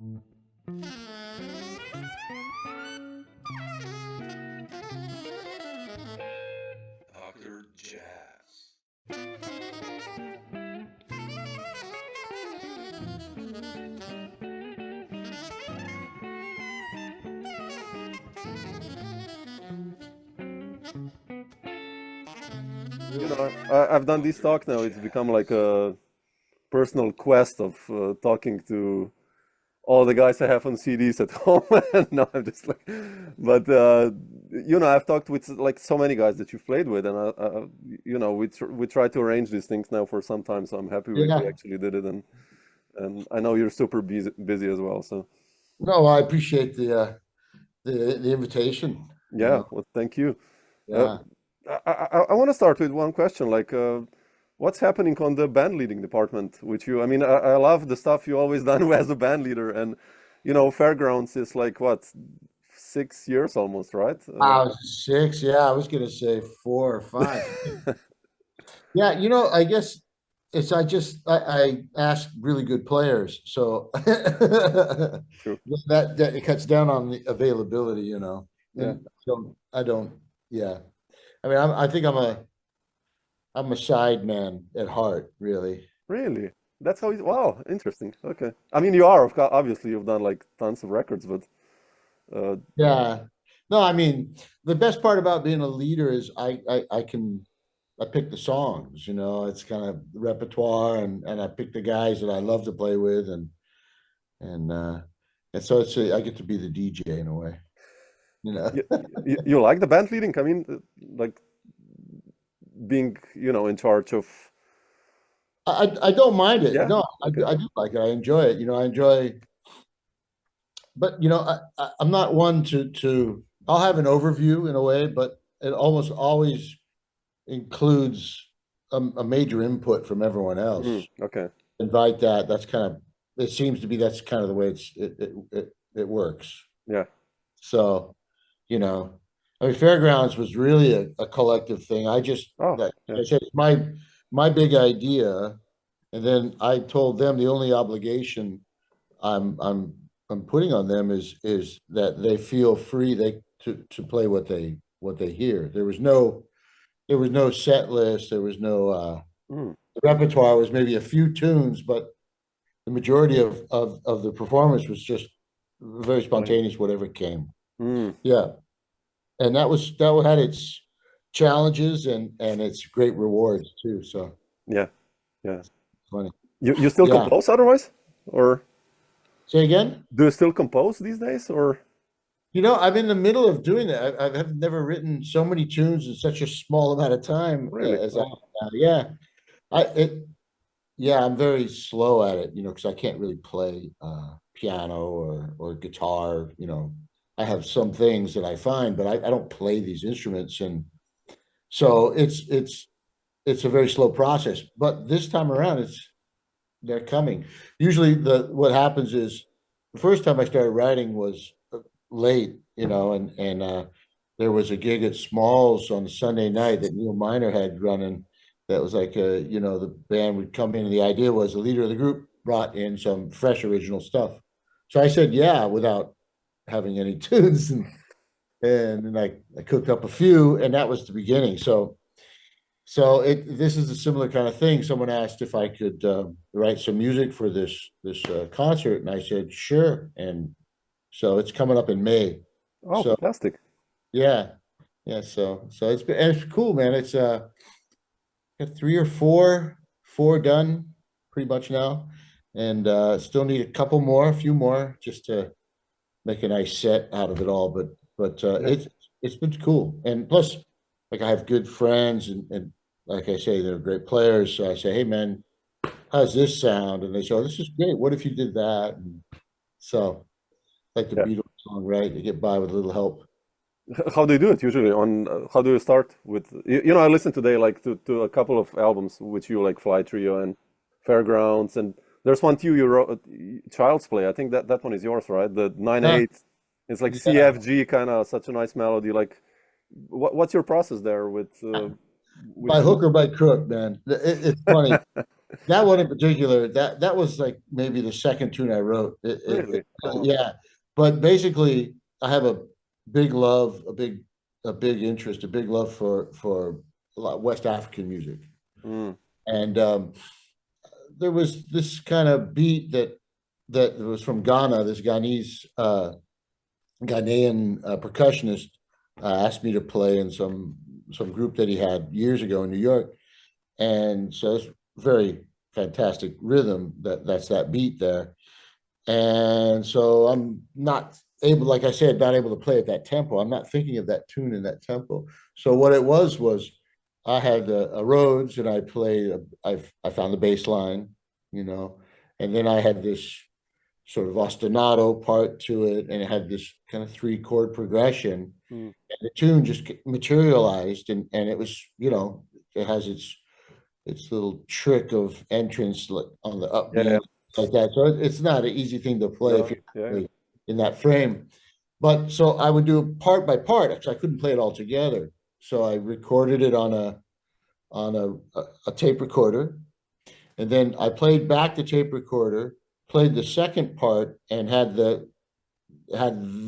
Dr. Jazz. I've done this talk now. It's become like a personal quest of talking to all the guys I have on CDs at home. No, I'm just like, but I've talked with like so many guys that you've played with, and we try to arrange these things now for some time. So I'm happy we Yeah. actually did it, and I know you're super busy as well. So No, I appreciate the invitation. yeah, well, thank you. Uh, Yeah. I want to start with one question, like, what's happening on the band leading department with you? I mean, I love the stuff you always done as a band leader, and Fairgrounds is like what, 6 years almost, right? I was six. Yeah, I was gonna say 4 or 5. Yeah, I guess I ask really good players, so True. that it cuts down on the availability. Yeah. And I don't, yeah. I mean, I think I'm a side man at heart, really. Really? That's how wow, interesting. Okay. I mean, you are, of course, obviously you've done like tons of records, but uh, Yeah. No, I mean, the best part about being a leader is I pick the songs. It's kind of repertoire, and I pick the guys that I love to play with, and uh and so I get to be the DJ in a way, you know. you like the band leading? I mean, like being, in charge of, I don't mind it. yeah, No, okay. I do like it. I enjoy it. I enjoy, but I'm not one to. I'll have an overview in a way, but it almost always includes a major input from everyone else. Okay. Invite that. That's kind of. It seems to be that's kind of the way it works. Yeah. So, you know, I mean, Fairgrounds was really a collective thing. Oh, Like yeah. I said, it's my big idea, and then I told them the only obligation I'm I'm I'm putting on them is that they feel free to play what they hear. There was no set list. There was no Mm, the repertoire was maybe a few tunes, but the majority of the performance was just very playing. spontaneous, whatever came. Mm, Yeah, and that had its challenges and its great rewards too. So yeah. Yeah. funny. You still Yeah. compose otherwise? Or Say again. do you still compose these days? Or I'm in the middle of doing that. I have never written so many tunes in such a small amount of time really? as I have Oh, now. Yeah, I it yeah, I'm very slow at it, because I can't really play piano or guitar. I have some things that I find, but I don't play these instruments, and so it's a very slow process. But this time around, they're coming. Usually, what happens is the first time I started writing was late, and there was a gig at Smalls on Sunday night that Neil Miner had running. That was like the band would come in, and the idea was the leader of the group brought in some fresh original stuff. So I said yeah without having any tunes, and then I cooked up a few, and that was the beginning. So this is a similar kind of thing. Someone asked if I could write some music for this concert, and I said sure. And so it's coming up in May. oh, So fantastic. yeah, yeah. So it's cool, man. It's got three or four done pretty much now, and still need a few more, just to make a nice set out of it all. But Yeah. it's been cool, and plus, like I have good friends, and like I say, they're great players. So I say, hey man, how's this sound? And they say, oh, this is great. What if you did that? And so, like the Yeah. Beatles song, right? You get by with a little help. How do you do it usually? On how do you start with? I listened today like to a couple of albums which you like Fly Trio and Fairgrounds, and there's one too you wrote, Child's Play. I think that one is yours, right? The nine Yeah, eight. It's like yeah. CFG kind of such a nice melody. Like, what's your process there with By with? hook or by crook, man. It's funny. That one in particular, that was like maybe the second tune I wrote. Really? Oh, Yeah, but basically, I have a big love, a big interest, a big love for a lot West African music, mm, and there was this kind of beat that was from Ghana. This Ghanaian percussionist asked me to play in some group that he had years ago in New York, and so it's very fantastic rhythm that's that beat there. And so I'm not able, like I said, not able to play at that tempo. I'm not thinking of that tune in that tempo. So what it was I had a Rhodes and I played, I found the bass line, you know, and then I had this sort of ostinato part to it, and it had this kind of 3 chord progression. mm. And the tune just materialized, and it was, you know, it has its little trick of entrance like on the Yeah, yeah. upbeat like that. So it's not an easy thing to play if No, you're yeah. really in that frame. But so I would do it part by part because I couldn't play it all together. So I recorded it on a tape recorder, and then I played back the tape recorder, played the second part, and had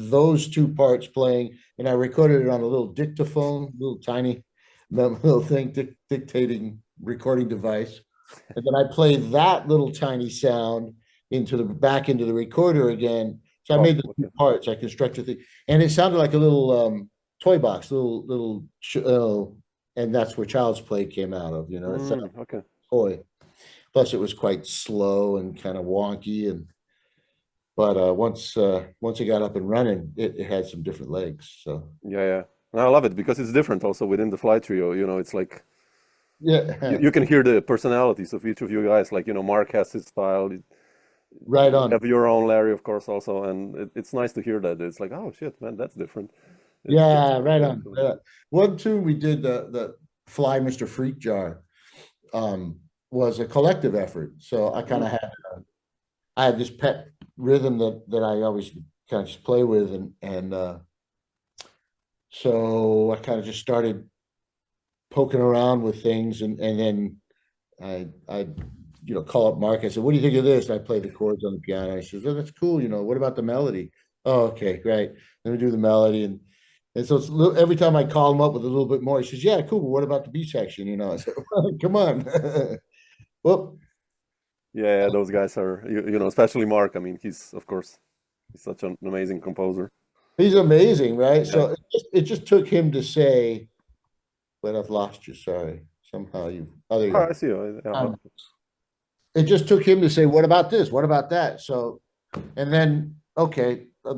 those 2 parts playing, and I recorded it on a little dictaphone, little tiny little thing, dictating recording device. And then I played that little tiny sound into the recorder again. So I Oh, made the two okay. parts. I constructed the, and it sounded like a little toy box, and that's where Child's Play came out of. You know, it sounded Okay. toy. Plus, it was quite slow and kind of wonky, but once it got up and running, it had some different legs. So Yeah, yeah. And I love it because it's different also within the Fly Trio. You know, it's like yeah, you can hear the personalities of each of you guys. Like, you know, Mark has his style. right You on. have your own Larry, of course, also, and it's nice to hear that. It's like, oh shit, man, that's different. It's Yeah, right really on. cool. Yeah. One tune we did, the Fly Mr. Freak Jar, was a collective effort. So Mm, I had this pet rhythm that I always kind of just play with, and so I kind of just started poking around with things, and then I call up Mark. I said, "What do you think of this?" And I play the chords on the piano. He says, "Oh, that's cool. You know, what about the melody?" Oh, okay, great. Then we do the melody, and so it's every time I call him up with a little bit more, he says, "Yeah, cool. But what about the B section?" You know, I said, "Come on." Well, yeah, yeah, those guys are, you know, especially Mark. I mean, he's, of course, he's such an amazing composer. he's amazing, right? Yeah. So it just took him to say, "But I've lost you. Sorry. Somehow you." Oh, there you Oh, I go. see. It just took him to say, "What about this? What about that?" So, and then okay, the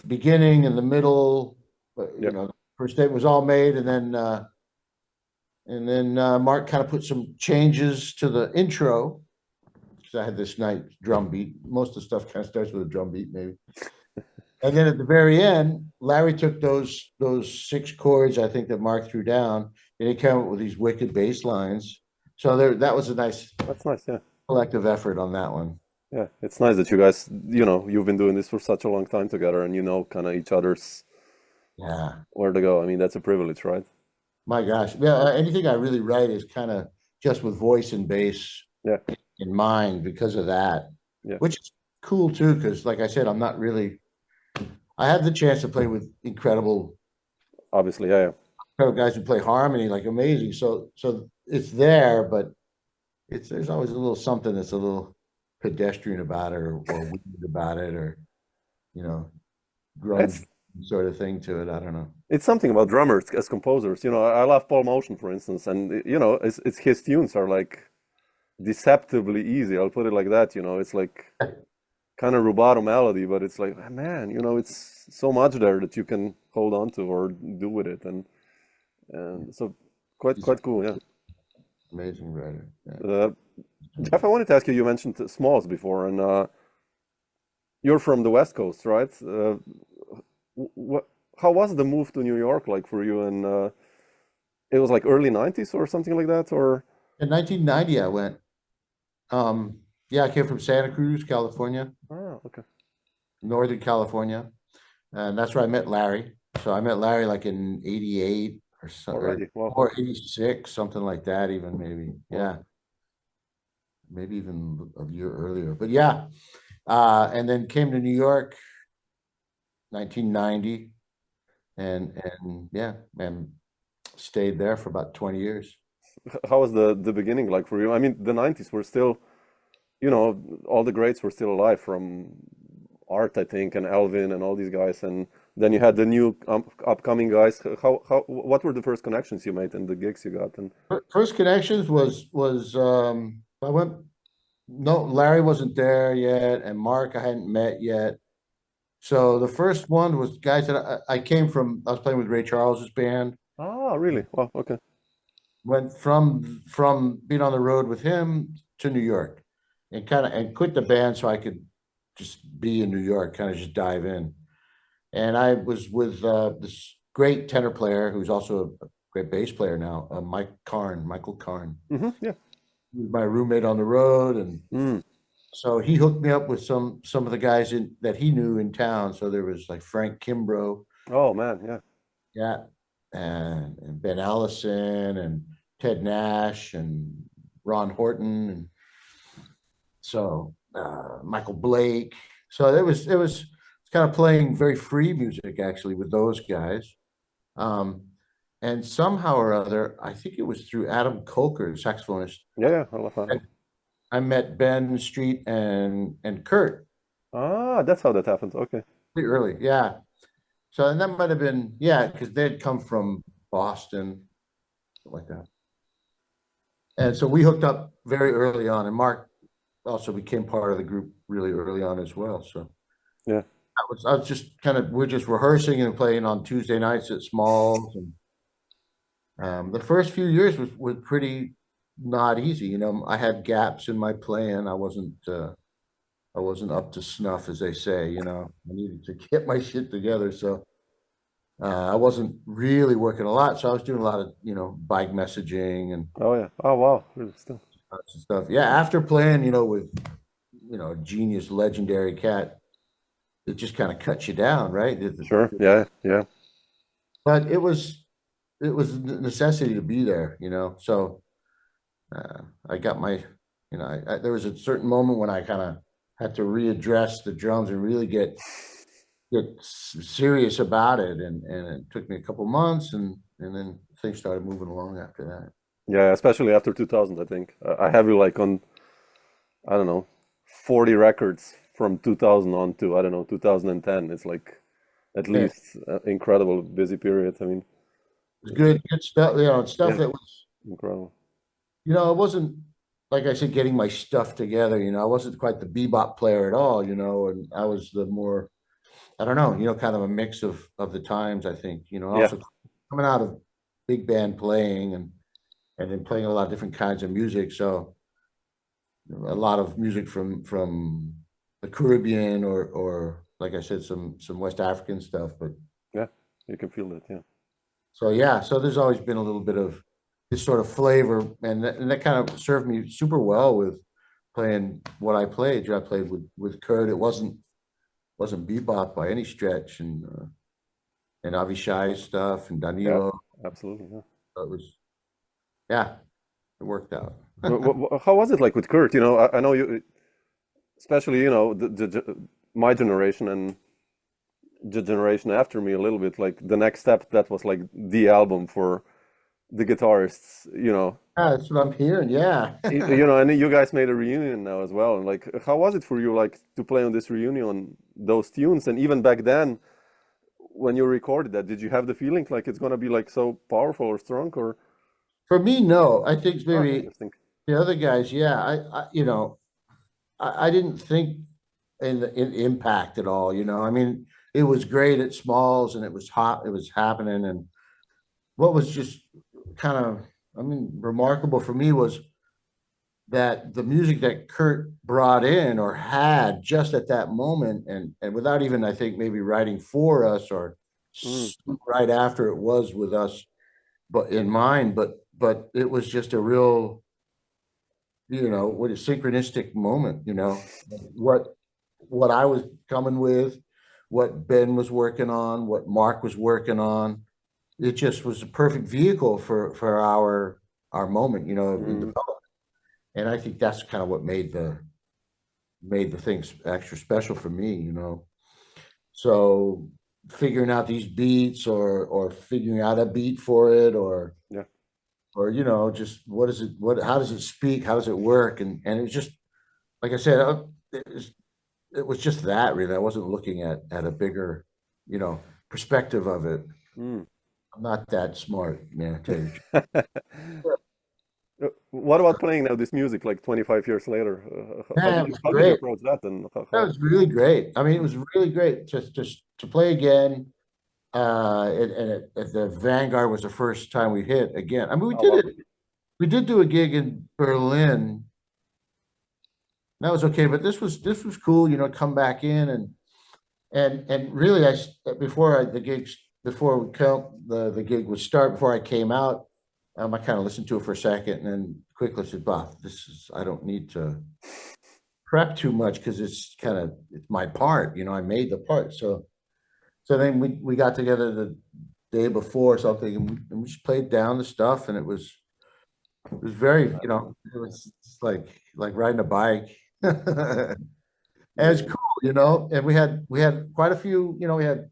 beginning and the middle, Yeah. first statement was all made, and then Mark kind of put some changes to the intro because I had this nice drum beat. Most of the stuff kind of starts with a drum beat, maybe. And then at the very end, Larry took those 6 chords I think that Mark threw down, and he came up with these wicked bass lines. So that was a nice That's nice. Yeah. collective effort on that one. Yeah. It's nice that you guys, you know, you've been doing this for such a long time together and you know kind of each other's Yeah, where to go. I mean, that's a privilege, right? my gosh. Yeah, anything I really write is kind of just with voice and bass Yeah. in mind because of that, Yeah. which is cool too. Because, like I said, I have the chance to play with Obviously. Yeah. Yeah. incredible guys who play harmony, like amazing. So it's there, but there's always a little something that's a little pedestrian about it, or weird about it, or you know, grunge It's sort of thing to it. I don't know. it's something about drummers as composers. You know, I love Paul Motion, for instance, and you know, it's his tunes are like deceptively easy. I'll put it like that. You know, it's like kind of rubato melody, but it's like, man, you know, it's so much there that you can hold on to or do with it, and so He's quite cool, yeah. amazing writer. Yeah. Uh, Jeff, I wanted to ask you. You mentioned Smalls before, and you're from the West Coast, right? What? How was the move to New York like for you? And it was like early '90s or something like that, or In 1990, I went. Yeah, I came from Santa Cruz, California, okay, Northern California, and that's where I met Larry. So I met Larry like in '88 or already. Wow, or '86, something like that, even maybe. wow. Yeah. maybe even a year earlier. But yeah, and then came to New York, 1990, and yeah, and stayed there for about 20 years. How was the beginning like for you? I mean, the 90s were still, you know, all the greats were still alive from Art, I think, and Elvin and all these guys, and then you had the new upcoming guys. What were the first connections you made and the gigs you got? And First connections was I went. No, Larry wasn't there yet, and Mark I hadn't met yet. So the first one was guys that I came from. I was playing with Ray Charles's band. ah, really? Well, okay. Went from being on the road with him to New York, and kind of and quit the band so I could just be in New York, kind of just dive in. And I was with this great tenor player who's also a great bass player now, Michael Karn. Yeah. He was my roommate on the road, and Mm. so he hooked me up with some of the guys that he knew in town. So there was like Frank Kimbrough, Oh man, yeah. yeah, and Ben Allison and Ted Nash and Ron Horton, and so Michael Blake. So it was kind of playing very free music actually with those guys. Um, and somehow or other, I think it was through Adam Coker, saxophonist. Yeah, yeah, I love that. I met Ben Street and Kurt Ah, that's how that happened. Okay. pretty early. Yeah. So and that might have been, yeah, because they'd come from Boston, something like that. And so we hooked up very early on, and Mark also became part of the group really early on as well. So Yeah. I was just kind of we're just rehearsing and playing on Tuesday nights at Smalls, and the first few years was pretty not easy. You know, I had gaps in my playing. I wasn't up to snuff, as they say. You know, I needed to get my shit together. So I wasn't really working a lot. So I was doing a lot of bike messaging and Oh yeah. Oh wow. Really still. stuff. Yeah, after playing, with a genius, legendary cat, it just kind of cuts you down, right? Sure. Yeah. Yeah. But it was a necessity to be there, So I got my, there was a certain moment when I kind of had to readdress the drums and really get serious about it, and it took me a couple months, and then things started moving along after that. Yeah. Especially after 2000, I think. I have you like on, I don't know, 40 records from 2000 on to, I don't know, 2010. It's like at Yeah, least incredible busy period. I mean, it's good stuff, stuff yeah, that was, incredible. it wasn't like I said, getting my stuff together. I wasn't quite the bebop player at all, and I was the more, I don't know, kind of a mix of the times, I think, Yeah. also coming out of big band playing and then playing a lot of different kinds of music. So a lot of music from the Caribbean or like I said, some West African stuff. But Yeah. You can feel it. Yeah. so yeah, so there's always been a little bit of this sort of flavor, and that kind of served me super well with playing what I played. I played with Kurt. It wasn't bebop by any stretch, and Avishai stuff and Yeah. Danilo. Absolutely. Yeah. So it was, yeah, it worked out. How was it like with Kurt? I know you, especially, my generation and the generation after me a little bit, like the next step, that was like the album for the guitarists. Yeah, that's what I'm hearing. Yeah. And you guys made a reunion now as well. And like, how was it for you, like, to play on this reunion on those tunes? And even back then, when you recorded that, did you have the feeling like it's gonna be like so powerful or strong or? For me, no. I think Oh, maybe interesting. the other guys, yeah. I didn't think in impact at all. I mean, it was great at Smalls, and it was hot. It was happening, and what was just kind of, I mean, remarkable for me was that the music that Kurt brought in or had just at that moment, and without even, I think, maybe writing for us or Mm, right after it was with us, but in mind, but it was just a real, what a synchronistic moment, what I was coming with, what Ben was working on, what Mark was working on. It just was a perfect vehicle for our moment, in mm. development. and I think that's kind of what made the things extra special for me, you know. So figuring out these beats, or figuring out a beat for it, Yeah. or you know, just what is it, how does it speak, how does it work, and it was just like I said, it was just that really. I wasn't looking at a bigger, you know, perspective of it. Mm. I'm not that smart, man. I tell you. What about playing now this music like 25 years later? Yeah, it was How did you great. approach that? And That was really great. I mean, it was really great just to play again. And the Vanguard was the first time we hit again. I mean, we oh, did wow. it. We did do a gig in Berlin. That was okay, but this was cool. You know, come back in, and really, the gigs, before we come the gig would start, before I came out, I kind of listened to it for a second, and then quickly said, "Bah, I don't need to prep too much, because it's my part. You know, I made the part." So then we got together the day before or something, and we just played down the stuff, and it was very, you know, it was like riding a bike. And it's Yeah. cool, you know. And we had quite a few, you know, we had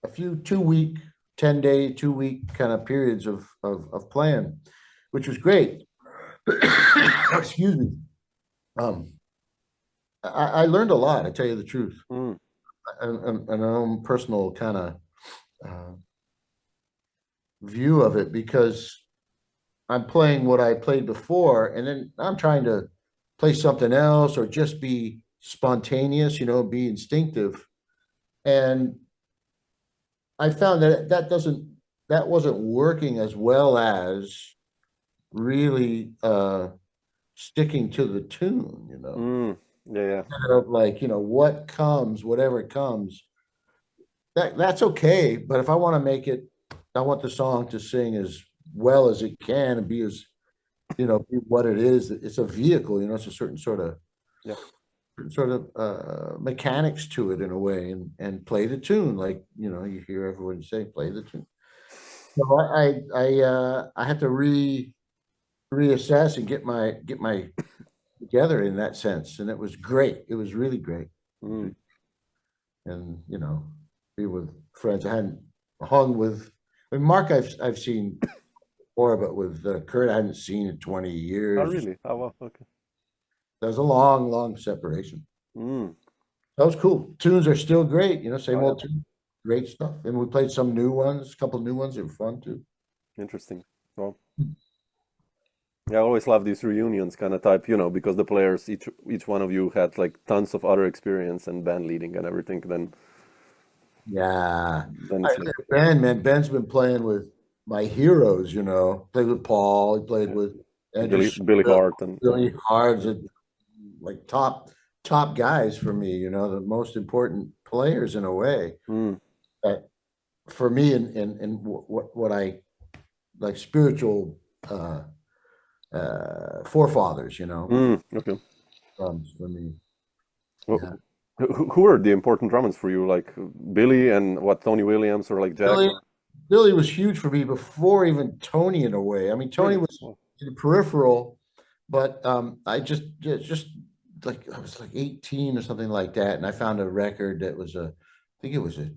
a few 2 week, 10-day, 2 week kind of periods of playing, which was great. Excuse me. Um, I learned a lot, I tell you the truth, Mm. and an own personal kind of uh, view of it, because I'm playing what I played before, and then I'm trying to play something else, or just be spontaneous, you know, be instinctive. And I found that wasn't working as well as really sticking to the tune, you know. Mm. Yeah, yeah. Kind of like, you know, what comes, whatever it comes, that's okay. But if I want to make it, I want the song to sing as well as it can, and be as, you know, be what it is. It's a vehicle, you know. It's a Yeah. certain sort of mechanics to it, in a way, and play the tune, like, you know, you hear everyone say, play the tune. So I had to reassess and get my together in that sense, and it was great. It was really great. Mm. And, you know, be with friends I hadn't hung with. I mean, Mark, I've seen before, but with Kurt, I hadn't seen in 20 Oh, years. really? Oh, wow. Okay. That was a long, long separation. Mm. That was cool. Tunes are still great, you know, same Oh, yeah. old tune, great stuff. And we played some new ones, a couple new ones. They were fun too. Interesting. Well, yeah, I always love these reunions kind of type, you know, because the players, each one of you had like tons of other experience and band leading and everything. Yeah. Then it's like, Ben, man, Ben's been playing with my heroes, you know. Played with Paul, he played yeah, with Andrew Billy Smith, Hart and Billy Hard, like top guys for me, you know, the most important players in a way. mm, That for me, and what I like, spiritual forefathers, you know, okay. for me. Wh- Yeah. who are the important drummers for you? Like Billy and what, Tony Williams or like Jack? Billy, Billy was huge for me before even Tony, in a way. I mean, Tony Really? was Well, in the peripheral, but I just like, I was like 18 or something like that, and I found a record that was I think it was a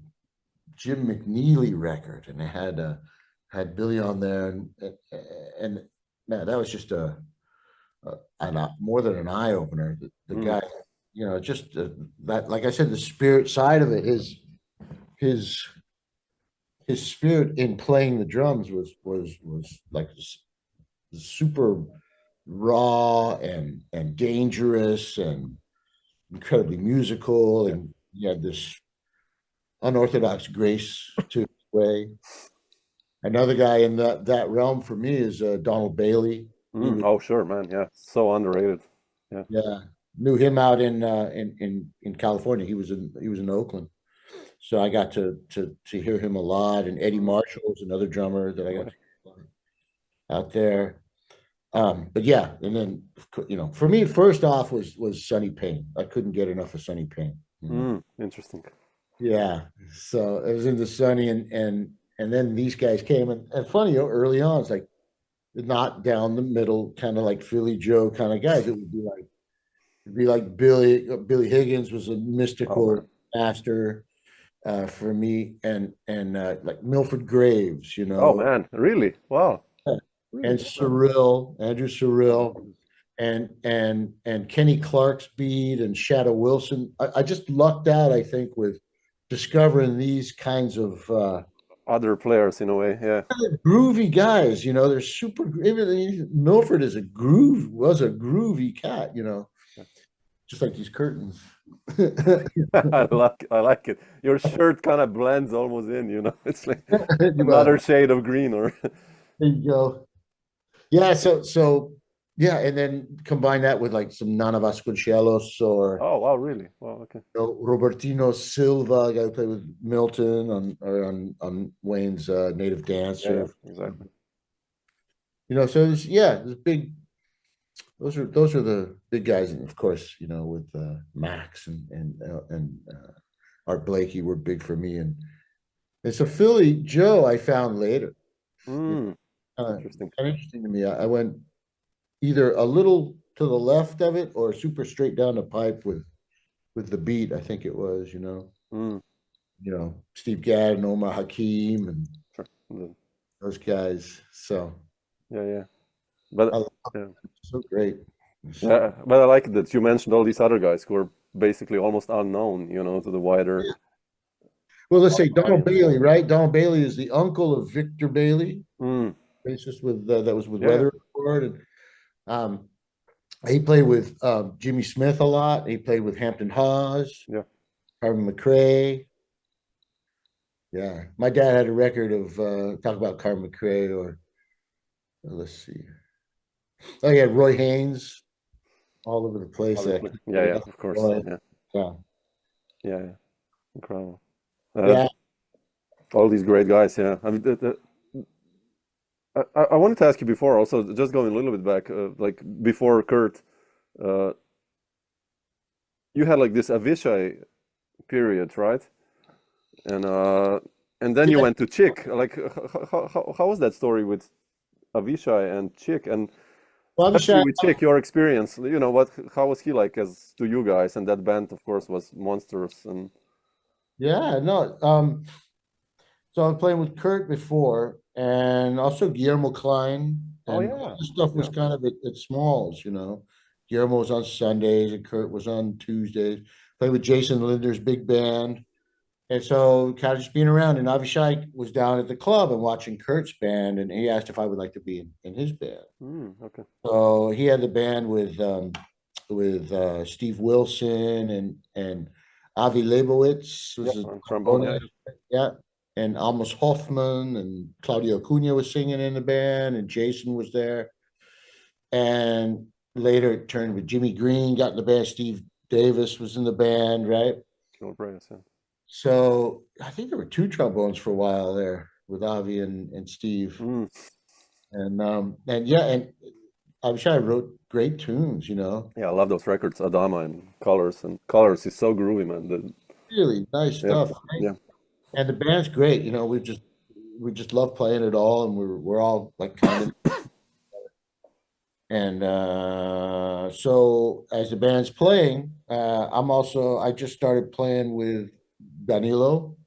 Jim McNeely record, and it had Billy on there, and man, that was just more than an eye opener. The mm, guy, you know, just that, like I said, the spirit side of it, his his spirit in playing the drums was like super raw and dangerous and incredibly musical, yeah. and he had this unorthodox grace to his way. Another guy in that realm for me is Donald Bailey. He was, Oh, sure, man. Yeah. So underrated. Yeah. yeah, knew him out in California. He was in Oakland, so I got to hear him a lot. And Eddie Mm, Marshall was another drummer that I oh, got yeah. to hear out there. But yeah, and then, you know, for me, first off was Sonny Payne. I couldn't get enough of Sonny Payne. You know, Interesting. yeah. So I was into Sonny, and then these guys came, and funny, you know, early on, it's like not down the middle, kind of like Philly Joe kind of guys. It would be like Billy Higgins was a mystical master for me, and like Milford Graves, Oh man, really? Wow. and Andrew Cyril, and Kenny Clark's beat and Shadow Wilson. I just lucked out, I think, with discovering these kinds of Other players in a way, yeah. groovy guys. They're super. Even Milford was a groovy cat. Just like these curtains. I like it. Your shirt kind of blends almost in, It's like Well, another shade of green or there you go. Yeah, so yeah, and then combine that with like some Nana Vasconcelos or Oh wow, really? Wow, okay. Robertino Silva, a guy who played with Milton on Wayne's Native Dancer. Yeah, exactly. So there's big. Those are the big guys, and of course, with Max and Art Blakey were big for me, and so Philly Joe I found later. Interesting. Kind of interesting to me. I went either a little to the left of it or super straight down the pipe with the beat. I think it was, Steve Gadd and Omar Hakim and those guys. So yeah. But so great. Yeah, but I like that you mentioned all these other guys who are basically almost unknown, to the wider. Well, let's say Donald Bailey, right? Donald Bailey is the uncle of Victor Bailey, bassist that was with Weather Report, and he played with Jimmy Smith a lot. He played with Hampton Hawes, Carmen McRae. Yeah, my dad had a record of talk about Carmen McRae, or let's see. Oh yeah, Roy Haynes, all over the place. Yeah, of course. Yeah, incredible. All these great guys. Yeah, I mean, I wanted to ask you before, also just going a little bit back, like before Kurt, you had like this Avishai period, right? And then you went to Chick. Like, how was that story with Avishai and Chick? And especially with Chick, your experience, how was he like as to you guys? And that band, of course, was monstrous. And so I was playing with Kurt before, and also Guillermo Klein. And this stuff was kind of at Smalls, Guillermo was on Sundays and Kurt was on Tuesdays. Played with Jason Linder's big band. And so kind of just being around. And Avishai was down at the club and watching Kurt's band, and he asked if I would like to be in his band. Okay. So he had the band with Steve Wilson and Avi Leibowitz was a trombone. And Amos Hoffman and Claudio Acuna was singing in the band, and Jason was there. And later it turned with Jimmy Green got in the band. Steve Davis was in the band, right? So I think there were two trombones for a while there with Avi and Steve. And Avishai wrote great tunes, Yeah, I love those records, Adama and Colors. And Colors is so groovy, man. Really nice stuff. Right? Yeah. And the band's great. We just love playing it all, and we're all like kind of. And so as the band's playing, I just started playing with Danilo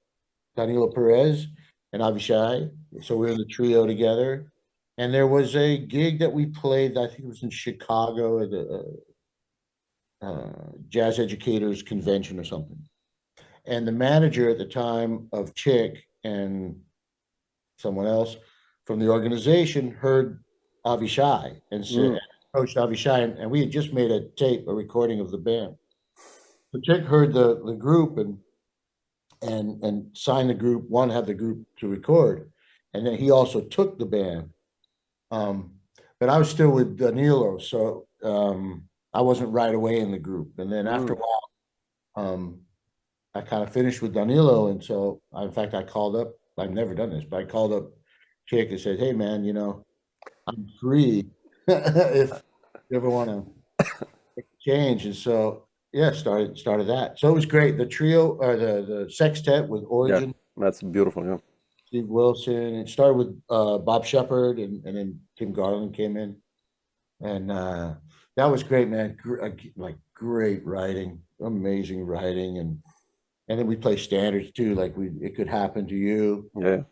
Perez, and Avishai. So we're in the trio together. And there was a gig that we played, I think it was in Chicago at the Jazz Educators Convention or something. And the manager at the time of Chick and someone else from the organization heard Avishai and said, approached Avishai, and we had just made a recording of the band. So Chick heard the group and signed the group, wanted to have the group to record. And then he also took the band. But I was still with Danilo, so I wasn't right away in the group. And then after a while, I kind of finished with Danilo. And so, in fact, I called up, I've never done this, but I called up Chick and said, hey, man, I'm free if you ever want to change. And so, started that. So it was great. The trio or the sextet with Origin. Yeah, that's beautiful, yeah. Steve Wilson. It started with Bob Shepard, and then Tim Garland came in, and that was great, man. Like great writing, amazing writing, and then we play standards too. Like it could happen to you. Yeah.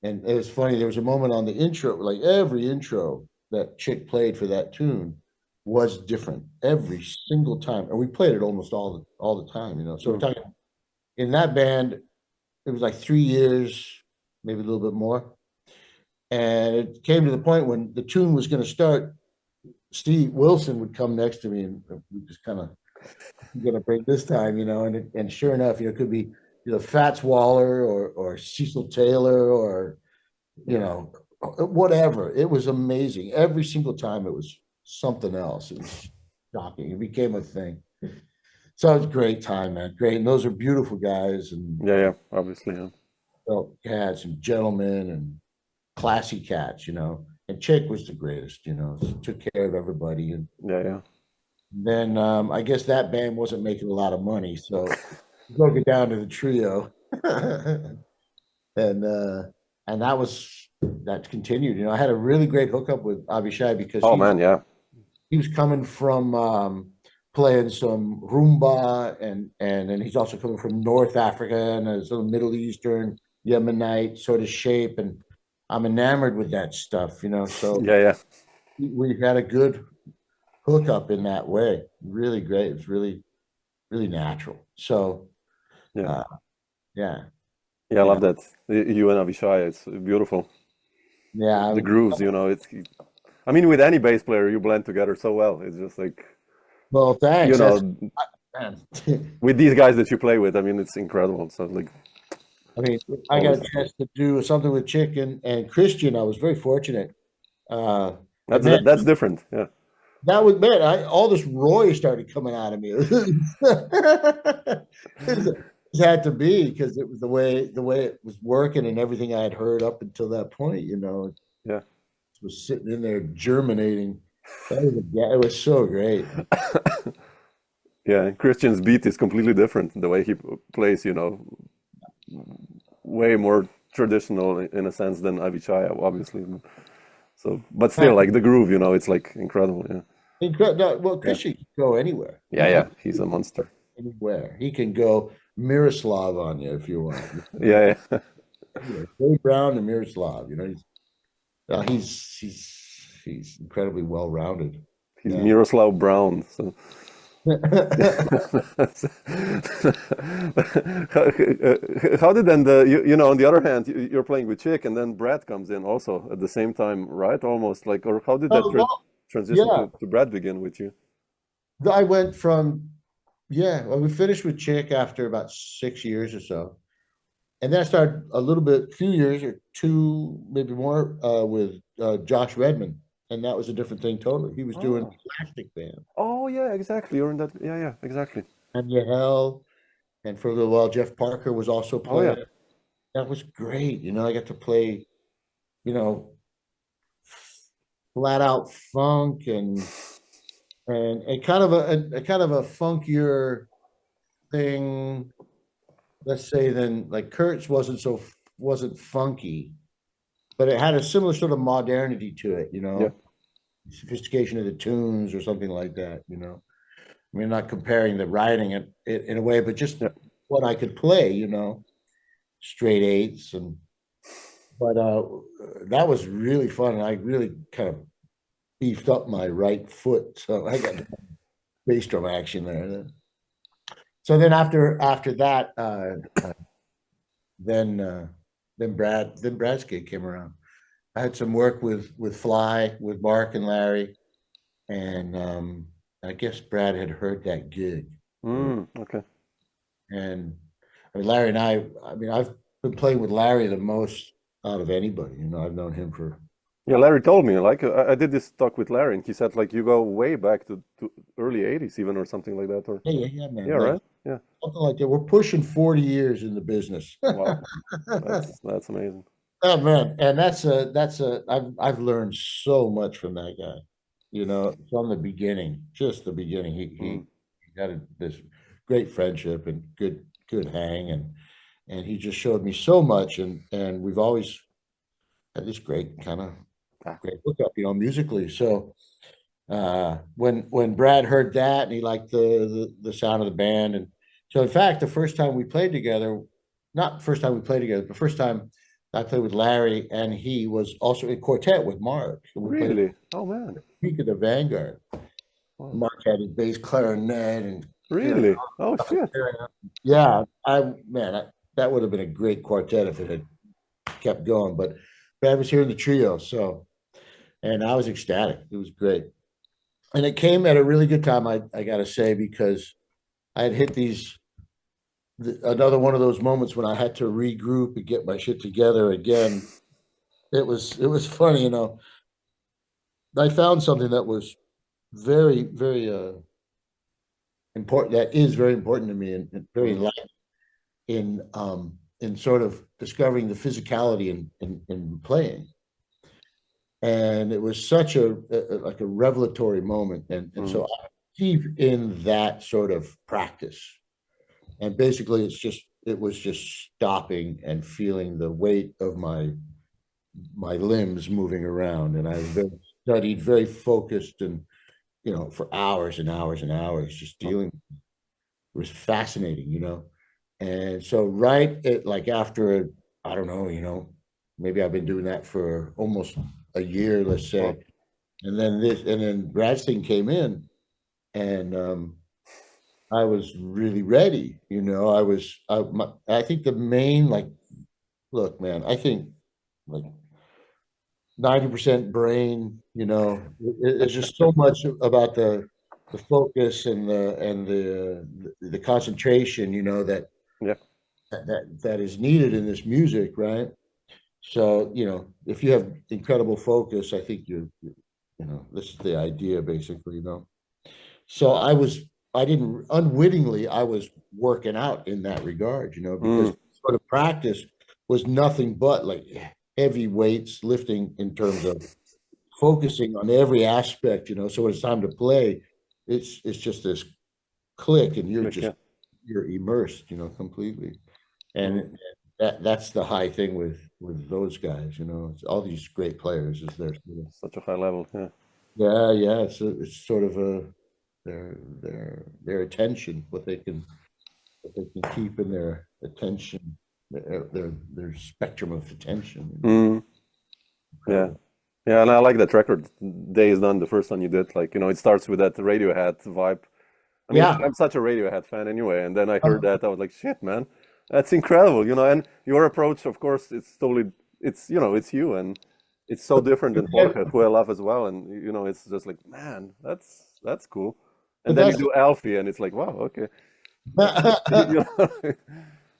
And it was funny. There was a moment on the intro, like every intro that Chick played for that tune was different every single time, and we played it almost all the time. You know, so we're talking in that band. It was like 3 years, maybe a little bit more, and it came to the point when the tune was going to start. Steve Wilson would come next to me, and we just kind of going to break this time, you know, and sure enough, you know, it could be Fats Waller or Cecil Taylor or whatever. It was amazing. Every single time it was something else. It was shocking. It became a thing. So it was a great time, man. Great. And those are beautiful guys. And Yeah, obviously. Yeah. so had some gentlemen and classy cats, you know. And Chick was the greatest, you know, took care of everybody. And Yeah. then I guess that band wasn't making a lot of money, so we broke it down to the trio, and that continued. You know, I had a really great hookup with Avishai because Oh man, yeah. he was coming from playing some rumba, and then he's also coming from North Africa and a sort of Middle Eastern Yemenite sort of shape, and I'm enamored with that stuff, you know. So Yeah. we had a good hookup in that way. Really great. It's really, really natural. So Yeah. Yeah. I love that. You and Avishai, it's beautiful. Yeah. The grooves, you know, I mean, with any bass player, you blend together so well. It's just like, Well, thanks. you know, with these guys that you play with, I mean, it's incredible. So like, I mean, I got a chance to do something with Chick and Christian. I was very fortunate. Man, that's different. Yeah. that was man. All this Roy started coming out of me. It had to be because it was the way it was working and everything I had heard up until that point. You know, Yeah. it was sitting in there germinating. It was so great. Yeah, Christian's beat is completely different. The way he plays, you know, way more traditional in a sense than Avicii, obviously. So, but still, like the groove, you know, it's like incredible. Yeah. Incredible. Well, Christian can go anywhere. Yeah. He's a monster. Anywhere he can go Miroslav on you if you want. Yeah. Dave Brown and Miroslav. You know, he's incredibly well rounded. He's Miroslav Brown. So. How did then you know, on the other hand, you're playing with Chick and then Brad comes in also at the same time, right? Almost like, or how did that transition to Brad begin with you? I went from well, we finished with Chick after about 6 years or so, and then I started few years or two, maybe more, with Josh Redman, and that was a different thing totally. He was doing Plastic Band. Oh yeah, exactly. You're in that. Yeah, exactly. And Hell, and for a little while, Jeff Parker was also playing. Oh, yeah. That was great. You know, I got to play, you know, flat out funk and kind of a funkier thing, let's say, than like Kurt's wasn't funky, but it had a similar sort of modernity to it, you know, sophistication of the tunes or something like that, you know. I mean, not comparing the writing it in a way, but just what I could play, you know, straight eights but that was really fun, and I really kind of beefed up my right foot, so I got bass drum action there. So then after that, then Brad's gig came around. I had some work with Fly, with Mark and Larry, and I guess Brad had heard that gig. Okay. And I mean, Larry and I mean, I've been playing with Larry the most out of anybody. You know, I've known him for. Yeah, Larry told me, like, I did this talk with Larry, and he said, like, you go way back to early 80s even, or something like that. Or Yeah, man. Yeah, like, right? Yeah. Something like that. We're pushing 40 years in the business. Wow. That's amazing. Oh man, and I've learned so much from that guy. You know, from the beginning, just the beginning. He had this great friendship and good hang, and he just showed me so much, and we've always had this great hookup, musically. So when Brad heard that, and he liked the sound of the band, and so in fact, the first time we played together, not the first time we played together, the first time I played with Larry, and he was also in quartet with Mark. We Really? Oh man. Peak of the Vanguard. Wow. Mark had his bass clarinet and Really? Oh shit. Yeah, that would have been a great quartet if it had kept going. But Brad was here in the trio, so, and I was ecstatic. It was great, and it came at a really good time. I got to say, because I had hit another one of those moments when I had to regroup and get my shit together again. It was funny, I found something that was very, very important. That is very important to me, and very enlightening in sort of discovering the physicality in playing. And it was such a like a revelatory moment, and so I keep in that sort of practice. And basically, it was just stopping and feeling the weight of my limbs moving around, and I studied, very focused, and for hours and hours and hours, just dealing. It was fascinating, and so like after I don't know, maybe I've been doing that for almost a year, let's say, and then Brad's thing came in, and I was really ready. I think the main, look, man, I think like 90% brain, it's just so much about the focus and the concentration, that is needed in this music, right? So, if you have incredible focus, I think this is the idea, basically, So I didn't unwittingly, I was working out in that regard, because sort of practice was nothing but like heavy weights lifting in terms of focusing on every aspect, so when it's time to play, it's just this click, and you're immersed, completely. And that's the high thing with those guys, it's all these great players, is there Such a high level, yeah. Yeah, it's sort of their attention, what they can keep in their attention, their spectrum of attention. Yeah, and I like that record, Days Done, the first one you did. Like, it starts with that Radiohead vibe. I mean, I'm such a Radiohead fan anyway, and then I heard that, I was like, shit, man, that's incredible, and your approach, of course, it's you, and it's so different than Jorge, who I love as well, and, it's just like, man, that's cool. And then you do Alfie, and it's like, wow, okay. But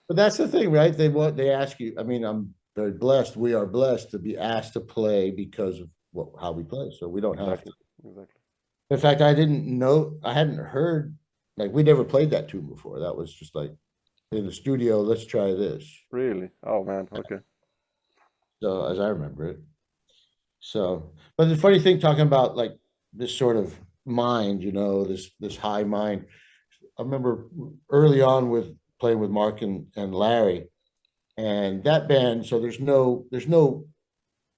that's the thing, right? They ask you. I mean, I'm very blessed. We are blessed to be asked to play because of how we play. So we don't have to. Exactly. In fact, I hadn't heard, like, we never played that tune before. That was just like in the studio, let's try this. Really? Oh man, okay. So as I remember it. So, but the funny thing, talking about like this sort of mind, this high mind. I remember early on with playing with Mark and Larry, and that band. So there's no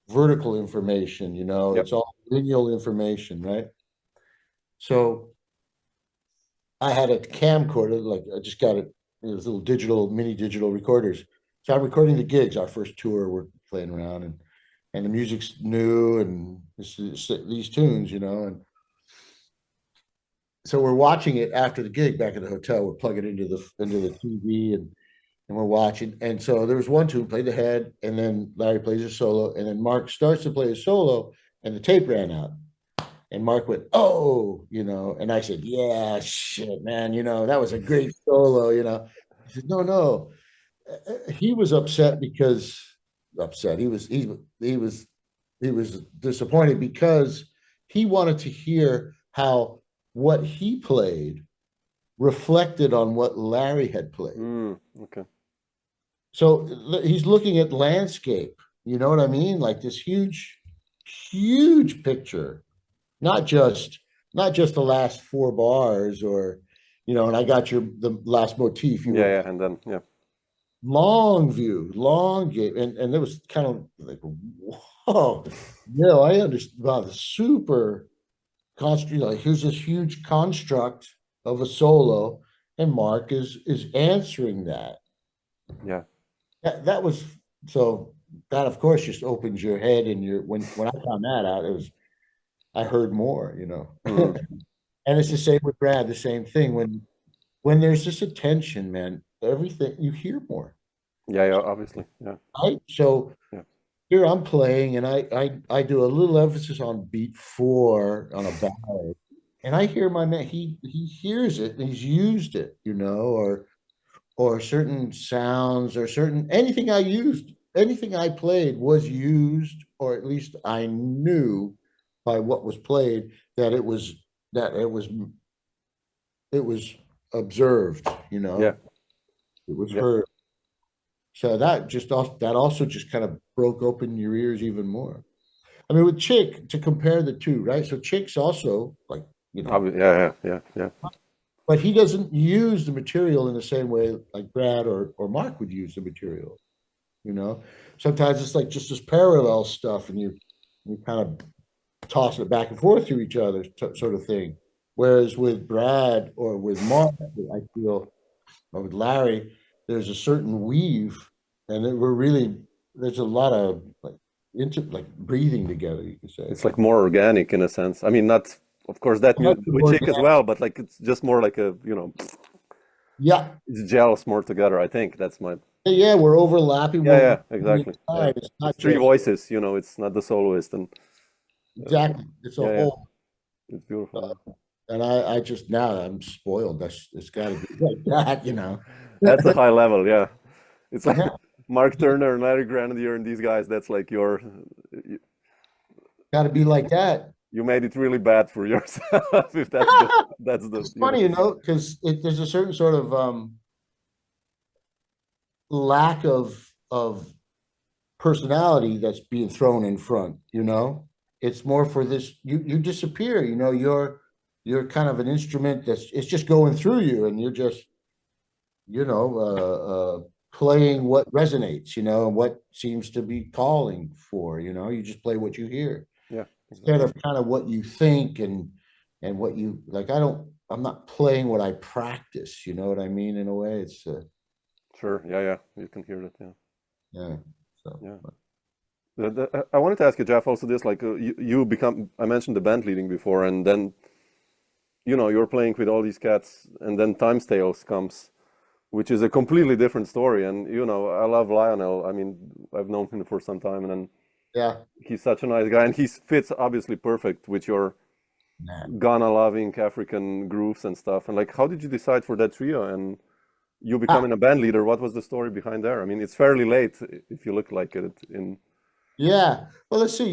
vertical information, It's all lineal information, right? So I had a camcorder, like I just got those little mini digital recorders. So I'm recording the gigs. Our first tour, we're playing around, and the music's new, and these tunes, and so we're watching it after the gig back at the hotel. We're plugging into the TV, and we're watching. And so there was one tune, played the head, and then Larry plays a solo, and then Mark starts to play a solo, and the tape ran out. And Mark went, "Oh," and I said, "Yeah, shit, man, that was a great solo." He said, "No." He was upset because He was disappointed because he wanted to hear how what he played reflected on what Larry had played. Okay. So he's looking at landscape, you know what I mean? Like this huge picture, not just the last 4 bars, or, and I got the last motif. And then, yeah. long view, long game, and it was kind of like, whoa, no, I understand. Wow, the super construct. Like, here's this huge construct of a solo, and Mark is answering that. Yeah. That was so. That of course just opens your head, and your when I found that out, it was I heard more, Mm. and it's the same with Brad. The same thing when there's this attention, man. Everything you hear more. Yeah, yeah, obviously. Yeah. Right. So Yeah. here I'm playing, and I do a little emphasis on beat 4 on a ballad, and I hear my man. He hears it, and he's used it, or certain sounds, or certain anything I used, anything I played was used, or at least I knew by what was played that it was observed. Yeah. It was Yeah. heard. So that also just kind of broke open your ears even more. I mean, with Chick, to compare the two, right? So Chick's also like, Yeah, yeah, yeah, yeah. but he doesn't use the material in the same way like Brad or Mark would use the material. Sometimes it's like just this parallel stuff, and you kind of toss it back and forth to each other, sort of thing. Whereas with Brad or with Mark, I feel, or with Larry, there's a certain weave, and there's a lot of like into like breathing together, you could say. It's like more organic in a sense. I mean, not, of course, that Much with more Chick as organic. well, but like it's just more like Yeah, it gels more together. I think that's my. yeah, we're overlapping. Yeah, We're yeah, working exactly. Yeah, inside. It's it's not three just voices. It's not the soloist, and exactly. It's a yeah, yeah, whole. it's beautiful. And I just now I'm spoiled. It's got to be like that. That's a high level. Yeah, it's like Yeah, Mark Turner and Larry Grenadier and these guys. That's like you, got to be like that. you made it really bad for yourself if that's the It's funny, because there's a certain sort of lack of personality that's being thrown in front. It's more for this. You disappear. You're kind of an instrument it's just going through you, and you're just playing what resonates. And what seems to be calling for. You just play what you hear Yeah, instead exactly. of kind of what you think and what you like. I'm not playing what I practice. You know what I mean? In a way, it's Sure. Yeah, yeah. You can hear that. Yeah, yeah. So yeah. I wanted to ask you, Jeff, also this, like you become, I mentioned the band leading before, and then, you're playing with all these cats, and then Times Tales comes, which is a completely different story. And, I love Lionel. I mean, I've known him for some time, and then yeah, he's such a nice guy, and he fits obviously perfect with your nah. Ghana loving African grooves and stuff. And like, how did you decide for that trio and you Ah, becoming a band leader? What was the story behind there? I mean, it's fairly late if you look like it in. yeah. Well, let's see.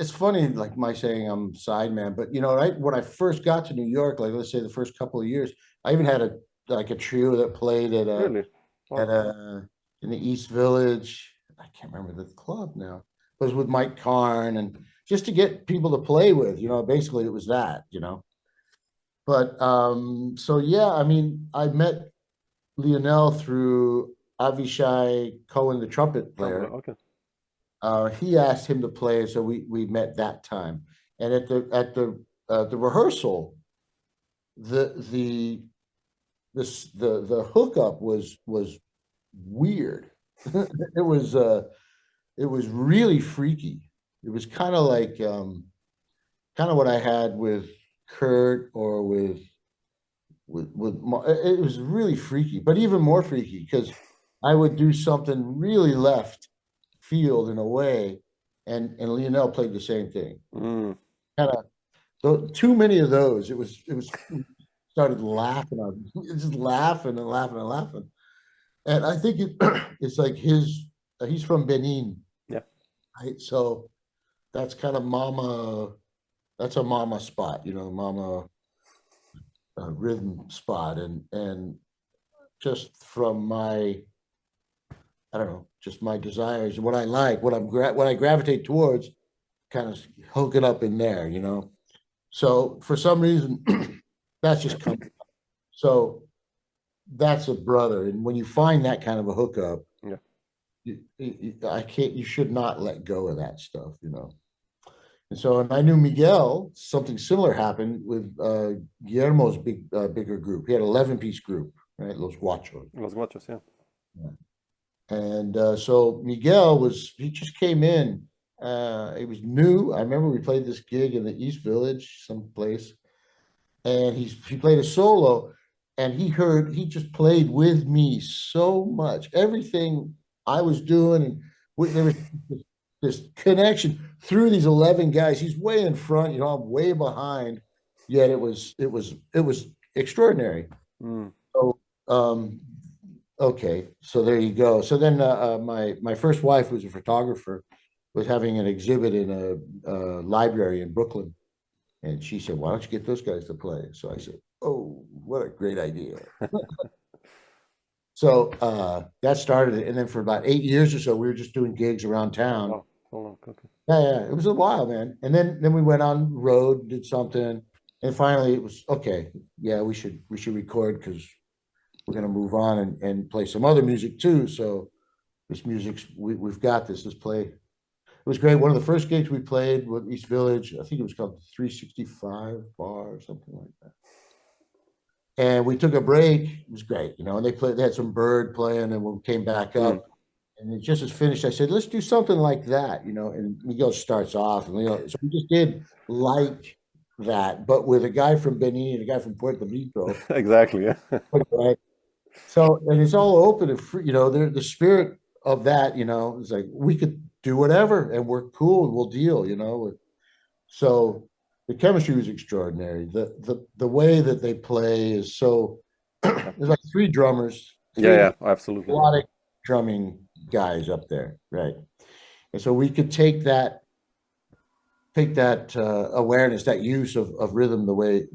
It's funny, like my saying I'm sideman, but right when I first got to New York, like let's say the first couple of years, I even had a trio that played Really? at Wow. a in the East Village. I can't remember the club now. It was with Mike Karn, and just to get people to play with. Basically it was that. But so yeah, I mean, I met Lionel through Avishai Cohen, the trumpet Oh, player. okay. He asked him to play, so we met that time. And at the rehearsal, the the the hookup was weird. It was really freaky. It was kind of what I had with Kurt, or it was really freaky, but even more freaky because I would do something really left field in a way, and Lionel played the same thing. Mm, Kind of too many of those. It was started laughing. Just laughing and laughing and laughing. And I think it's like he's from Benin, yeah. right? So that's kind of mama. That's a mama spot, mama rhythm spot, and just from my, I don't know, just my desires, what I like, what I gravitate towards, kind of hook it up in there. So for some reason, that's just coming. So that's a brother. And when you find that kind of a hookup, Yeah. you should not let go of that stuff, you know. And so, and I knew Miguel, something similar happened with Guillermo's bigger group. He had 11-piece group, right? Los Guachos. Los Guachos, yeah. And so Miguel he just came in. It was new. I remember we played this gig in the East Village, someplace, and he played a solo, and he just played with me so much. Everything I was doing, and there was this connection through these 11 guys. He's way in front, you know, I'm way behind, yet it was extraordinary. So okay, so there you go. So then my first wife, who's a photographer, was having an exhibit in a library in Brooklyn, and she said, "Why don't you get those guys to play?" So I said, "Oh, what a great idea!" So that started it, and then for about 8 years or so, we were just doing gigs around town. Oh, hold on, okay. Yeah, it was a while, man. And then we went on the road, did something, and finally it was okay. Yeah, we should record because we're gonna move on and play some other music too. So this music's we've got this. Let's play. It was great. One of the first gigs we played with East Village, I think it was called 365 Bar or something like that. And we took a break. It was great, you know. And they had some Bird playing, and we came back up. And it just as finished, I said, let's do something like that, you know. And Miguel starts off, and so we just did like that, but with a guy from Benin and a guy from Puerto Rico. Exactly, yeah. Right. So, and it's all open and free, you know. The spirit of that, you know, is like we could do whatever, and we're cool, and we'll deal, you know. So the chemistry was extraordinary. The way that they play is so. There's like three drummers. Yeah, absolutely. Melodic drumming guys up there, right? And so we could take that awareness, that use of rhythm, the way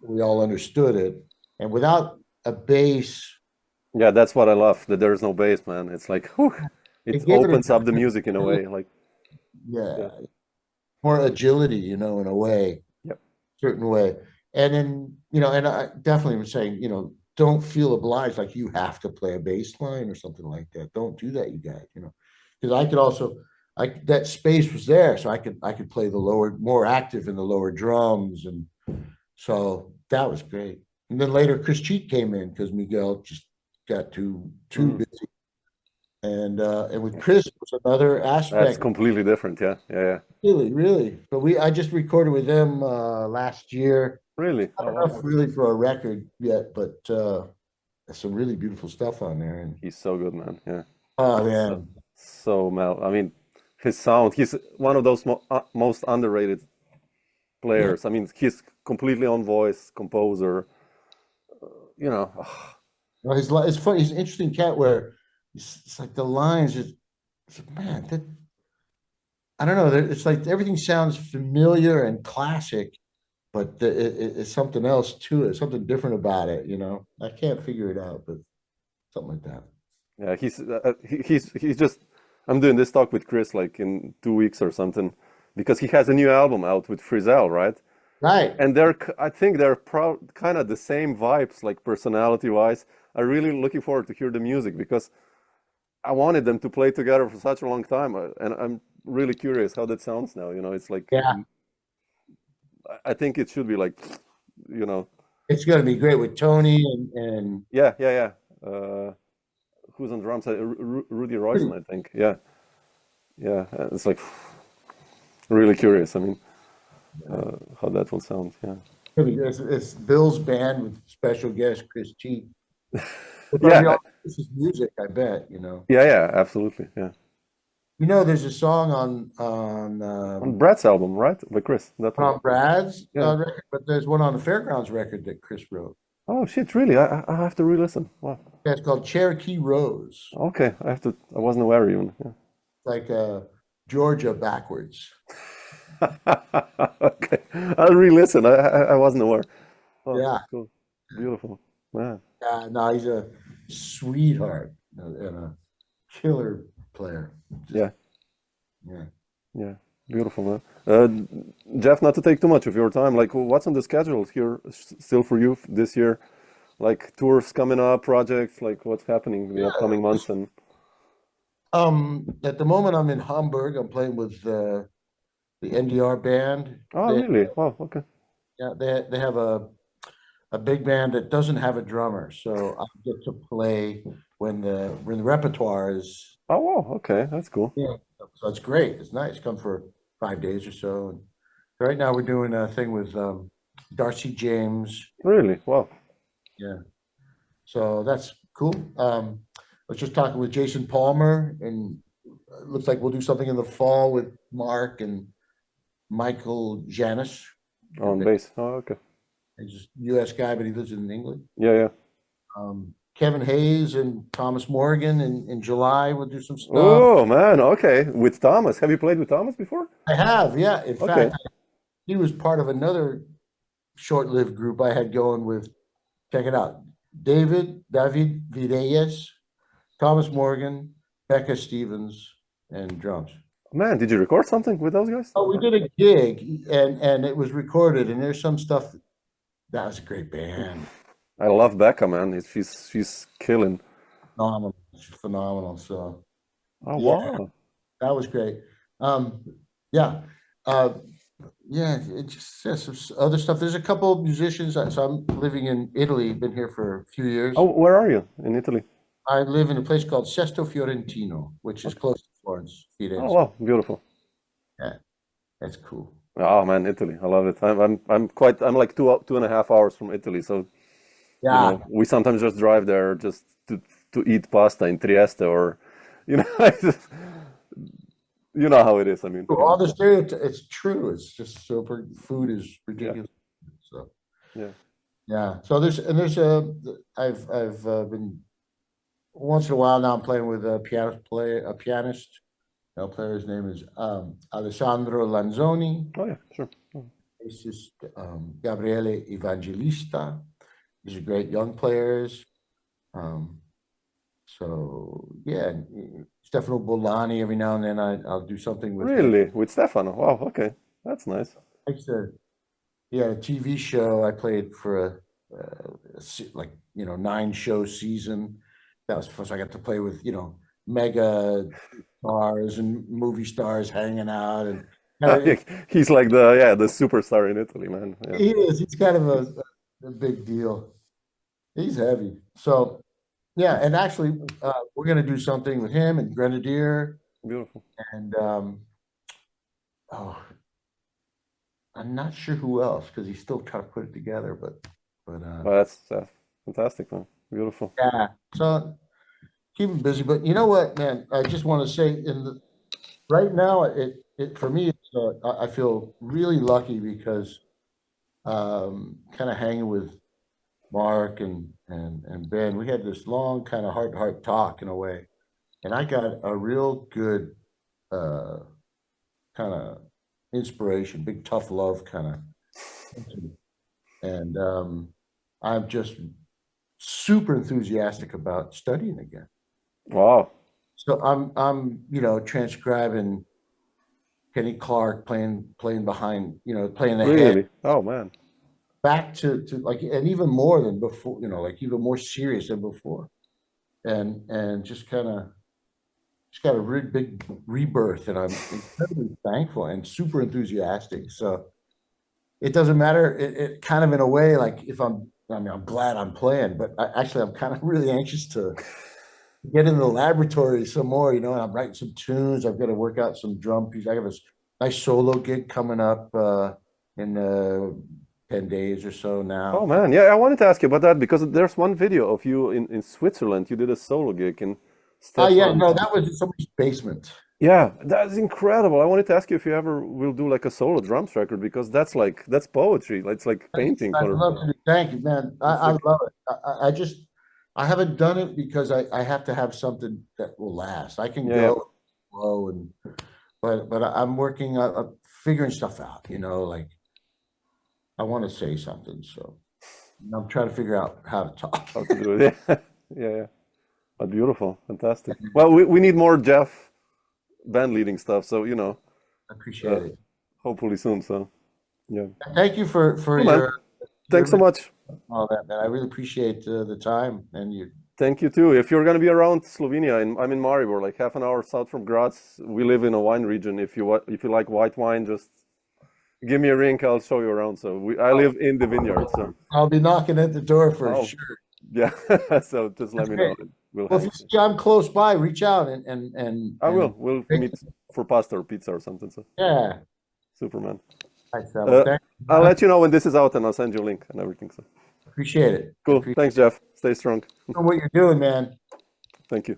we all understood it, and without a bass. Yeah, that's what I love, that there's no bass, man. It's like, whew, it opens up the music in a way, like yeah, more agility, you know, in a way, yep, certain way. And then, you know, and I definitely was saying, you know, don't feel obliged like you have to play a bass line or something like that. Don't do that, you guys, you know, because I could also, that space was there, so I could play the lower, more active in the lower drums, and so that was great. And then later, Chris Cheek came in because Miguel just got too busy, and with Chris it was another aspect. That's completely different, yeah. Really. But I just recorded with them last year. Really? Not enough really for a record yet, but some really beautiful stuff on there. And he's so good, man. Yeah. oh man. So Mel, I mean, his sound. He's one of those most underrated players. I mean, he's completely on voice, composer. You know. Well, it's funny. He's an interesting cat where it's like the lines just, man, that I don't know. It's like everything sounds familiar and classic, but it's something else to it, something different about it. You know, I can't figure it out, but something like that. Yeah, he's just. I'm doing this talk with Chris like in 2 weeks or something, because he has a new album out with Frizzell, right? Right. And I think they're kind of the same vibes, like personality-wise. I'm really looking forward to hear the music because I wanted them to play together for such a long time, and I'm really curious how that sounds now. You know, it's like, yeah, I think it should be like, you know, it's going to be great with Tony and yeah. Who's on drums? Rudy Royson, I think. Yeah. It's like really curious. I mean, how that will sound. Yeah. It's Bill's band with special guest Chris Cheek. Yeah, this is music, I bet, you know. Yeah, absolutely. Yeah. You know, there's a song on Brad's album, right? By Chris. That one. on Brad's record, but there's one on the Fairgrounds record that Chris wrote. Oh shit! Really? I have to re-listen. Wow. Yeah, it's called Cherokee Rose. Okay, I have to. I wasn't aware even. Yeah. Like Georgia backwards. Okay, I'll re-listen. I wasn't aware. Oh, yeah. Cool. Beautiful. Yeah. Yeah. No, he's a sweetheart and a killer player. Yeah. Yeah. Beautiful, man. Jeff, not to take too much of your time, like what's on the schedule here still for you this year? Like tours coming up, projects, like what's happening in the upcoming months? And At the moment, I'm in Hamburg. I'm playing with the NDR band. oh, really? Wow, okay. Yeah, they have a big band that doesn't have a drummer, so I get to play when the repertoire is. Oh, wow, okay, that's cool. Yeah, so it's great. It's nice. Come for 5 days or so. And right now we're doing a thing with Darcy James. Really? Wow. Yeah, so that's cool. I was just talking with Jason Palmer, and it looks like we'll do something in the fall with Mark and Michael Janis. On bass. Oh, okay. He's a U.S. guy, but he lives in England. Yeah, yeah. Kevin Hayes and Thomas Morgan in July we'll do some stuff. Oh, man, okay. With Thomas. Have you played with Thomas before? I have, yeah. In Okay. fact, he was part of another short-lived group I had going with, check it out, David Videyes, Thomas Morgan, Becca Stevens, and drums. Man, did you record something with those guys? Oh, we did a gig, and it was recorded, and there's some stuff. That was a great band. I love Becca, man. She's killing. Phenomenal. Phenomenal. So, Oh, yeah, wow. that was great. Yeah. Yeah, it just says some other stuff. There's a couple of musicians. So I'm living in Italy, been here for a few years. Oh, where are you? In Italy? I live in a place called Sesto Fiorentino, which is close to Florence, Oh, Firenze. wow, beautiful. Yeah, that's cool. Oh, man, Italy. I love it. I'm like 2.5 hours from Italy, so you Yeah, know, we sometimes just drive there just to eat pasta in Trieste or, you know, I just- you know how it is. I mean, all the stereotypes, it's true. It's just super, food is yeah, ridiculous. So, yeah. yeah. So I've been once in a while now I'm playing with a pianist. I'll play. His name is Alessandro Lanzoni. Oh, yeah, sure. Oh, Bassist Gabriele Evangelista. These are great young players. Um, so yeah, Stefano Bolani. Every now and then I'll do something with him. really? With Stefano? Wow, okay. That's nice. Like he had a TV show. I played for like 9-show season. That was first. I got to play with mega stars and movie stars hanging out, and He's like the superstar in Italy, man. Yeah, he is. He's kind of a big deal. He's heavy. So yeah, and actually, we're gonna do something with him and Grenadier, beautiful. and oh, I'm not sure who else because he's still trying to put it together, but Well, that's fantastic, man. Beautiful. yeah. So keep him busy. But you know what, man? I just want to say, right now, it for me, I feel really lucky because kind of hanging with Mark and Ben, we had this long kind of heart-to-heart talk in a way, and I got a real good kind of inspiration, big tough love kind of, and I'm just super enthusiastic about studying again. Wow. So I'm transcribing Kenny Clark playing behind, playing the head Really? Oh, man. back to like, and even more than before, like even more serious than before, and just got a really big rebirth, and I'm incredibly thankful and super enthusiastic. So it doesn't matter. It kind of in a way, like I'm glad I'm playing, but I'm kind of really anxious to get in the laboratory some more, and I'm writing some tunes. I've got to work out some drum pieces. I have a nice solo gig coming up in 10 days or so now. Oh, man. Yeah, I wanted to ask you about that because there's one video of you in Switzerland. You did a solo gig in Oh yeah, Stefan. no, that was in somebody's basement. Yeah, that's incredible. I wanted to ask you if you ever will do like a solo drums record because that's poetry. It's like painting I'd or love to. Thank you, man. it's I like love it. I haven't done it because I have to have something that will last. I can yeah. go slow but I'm working on figuring stuff out, like I want to say something, so I'm trying to figure out how to talk. How to do it. Yeah. Yeah, yeah. But beautiful, fantastic. Well, we need more Jeff band leading stuff, so I appreciate it. hopefully soon. So yeah. Thank you for Cool, man. your Thanks so much. all that, man. I really appreciate the time and you. Thank you too. If you're going to be around Slovenia, I'm in Maribor, like half an hour south from Graz. We live in a wine region. If you like white wine, just give me a ring. I'll show you around. So I live in the vineyard. So I'll be knocking at the door for oh, sure. yeah. So just let That's me great. know. We'll Well, if hang. you see I'm close by, reach out I will. and We'll meet for pasta or pizza or something. So yeah. Superman. Thanks, Samo. Thank you. I'll let you know when this is out, and I'll send you a link and everything. So Appreciate it. cool. Appreciate Thanks, Jeff. Stay strong. what you're doing, man. Thank you.